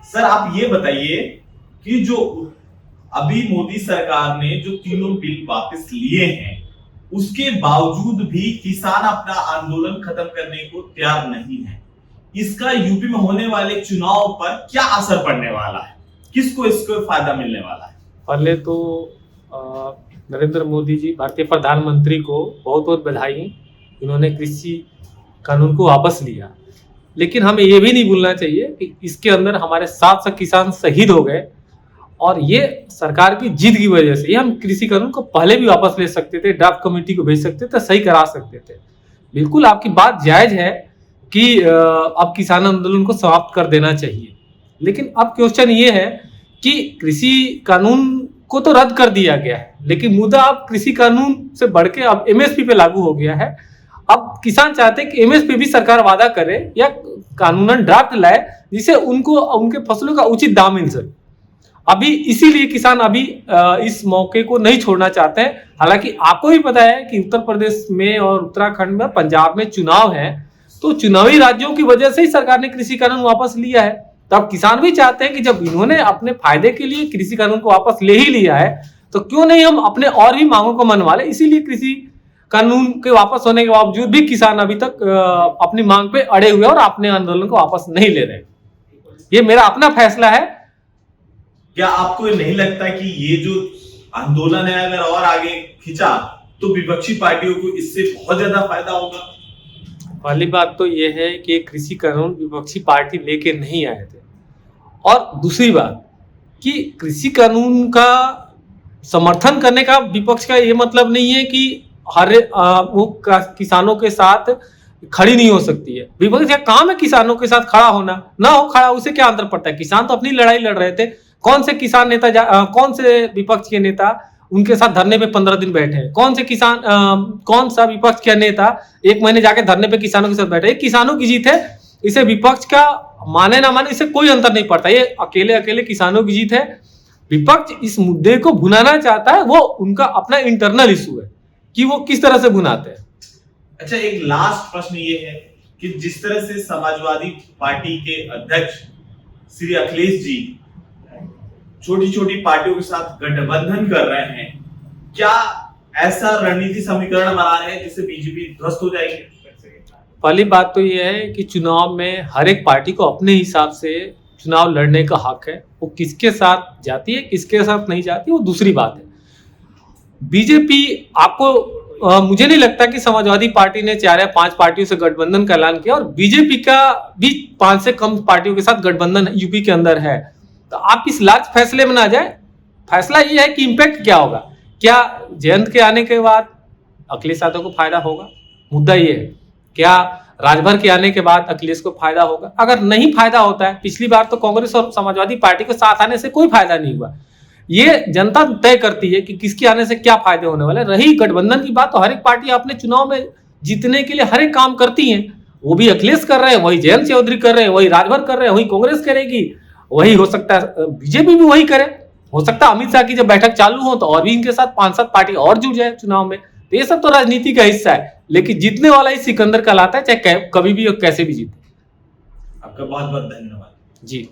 Sir आप ये बताइए कि जो अभी मोदी सरकार ने जो तीनों बिल वापस लिए हैं, उसके बावजूद भी किसान अपना आंदोलन खत्म करने को तैयार नहीं है। इसका यूपी में होने वाले चुनाव पर क्या असर पड़ने वाला है, किसको इसको फायदा मिलने वाला है? पहले तो नरेंद्र मोदी जी भारतीय प्रधानमंत्री को बहुत बहुत बधाई। इन्होंने कृषि कानून को वापस लिया, लेकिन हमें ये भी नहीं भूलना चाहिए कि इसके अंदर हमारे 700 किसान शहीद हो गए, और ये सरकार की जिद की वजह से। ये हम कृषि कानून को पहले भी वापस ले सकते थे, ड्राफ्ट कमेटी को भेज सकते थे, सही करा सकते थे। बिल्कुल आपकी बात जायज है कि अब किसान आंदोलन को समाप्त कर देना चाहिए, लेकिन अब क्वेश्चन ये है कि कृषि कानून को तो रद्द कर दिया गया है, लेकिन मुद्दा अब कृषि कानून से बढ़ के अब एमएसपी पे लागू हो गया है। अब किसान चाहते हैं कि एमएसपी भी सरकार वादा करे या कानूनन ड्राफ्ट लाए, जिससे उनको उनके फसलों का उचित दाम मिल सके। अभी इसीलिए किसान अभी इस मौके को नहीं छोड़ना चाहते हैं। हालांकि आपको भी पता है कि उत्तर प्रदेश में और उत्तराखंड में, पंजाब में चुनाव है, तो चुनावी राज्यों की वजह से ही सरकार ने कृषि कानून वापस लिया है। तो अब किसान भी चाहते हैं कि जब इन्होंने अपने फायदे के लिए कृषि कानून को वापस ले ही लिया है, तो क्यों नहीं हम अपने और भी मांगों को मनवा ले। इसीलिए कृषि कानून के वापस होने के बावजूद भी किसान अभी तक अपनी मांग पे अड़े हुए और अपने आंदोलन को वापस नहीं ले रहे। ये मेरा अपना फैसला है। क्या आपको नहीं लगता कि ये जो आंदोलन है अगर और आगे खिंचा तो विपक्षी पार्टियों को इससे बहुत ज्यादा फायदा होगा? पहली बात तो ये है कि कृषि कानून विपक्षी पार्टी लेके नहीं आए थे, और दूसरी बात कि कृषि कानून का समर्थन करने का विपक्ष का ये मतलब नहीं है कि हर वो किसानों के साथ खड़ी नहीं हो सकती है। विपक्ष का काम है किसानों के साथ खड़ा होना, ना हो खड़ा उसे क्या अंतर पड़ता है। किसान तो अपनी लड़ाई लड़ रहे थे। कौन से किसान नेता कौन से विपक्ष के नेता उनके साथ धरने पे 15 दिन बैठे हैं? कौन से किसान कौन सा विपक्ष के नेता 1 महीने जाके धरने पे किसानों के साथ बैठे? ये किसानों की जीत है। इसे विपक्ष का माने ना माने इससे कोई अंतर नहीं पड़ता। ये अकेले अकेले किसानों की जीत है। विपक्ष इस मुद्दे को भुनाना चाहता है, वो उनका अपना इंटरनल इशू है कि वो किस तरह से भुनाते हैं। अच्छा, एक लास्ट प्रश्न ये है कि जिस तरह से समाजवादी पार्टी के अध्यक्ष श्री अखिलेश जी छोटी छोटी पार्टियों के साथ गठबंधन कर रहे हैं, क्या ऐसा रणनीति समीकरण बना रहे हैं जिससे बीजेपी ध्वस्त हो जाएगी? पहली बात तो यह है कि चुनाव में हर एक पार्टी को अपने हिसाब से चुनाव लड़ने का हक है। वो किसके साथ जाती है, किसके साथ नहीं जाती, वो दूसरी बात है। बीजेपी आपको मुझे नहीं लगता कि समाजवादी पार्टी ने 4 या 5 पार्टियों से गठबंधन का ऐलान किया, और बीजेपी का भी 5 से कम पार्टियों के साथ गठबंधन यूपी के अंदर है। तो आप इस लार्ज फैसले में ना जाए। फैसला ये है कि इम्पैक्ट क्या होगा। क्या जयंत के आने के बाद अखिलेश यादव को फायदा होगा? मुद्दा ये है। क्या राजभर के आने के बाद अखिलेश को फायदा होगा? अगर नहीं फायदा होता है, पिछली बार तो कांग्रेस और समाजवादी पार्टी के साथ आने से कोई फायदा नहीं हुआ। ये जनता तय करती है कि किसके आने से क्या फायदे होने वाले। रही गठबंधन की बात, तो हर एक पार्टी अपने चुनाव में जीतने के लिए हर एक काम करती है। वो भी अखिलेश कर रहे हैं, वही जयंत चौधरी कर रहे हैं, वही राजभर कर रहे हैं, वही कांग्रेस करेगी, वही हो सकता है बीजेपी भी वही करे। हो सकता है अमित शाह की जब बैठक चालू हो तो और भी इनके साथ 5-7 पार्टी और जुड़ जाए चुनाव में। तो ये सब तो राजनीति का हिस्सा है, लेकिन जीतने वाला ही सिकंदर कहलाता है, चाहे कभी भी और कैसे भी जीते। आपका बहुत बहुत धन्यवाद जी।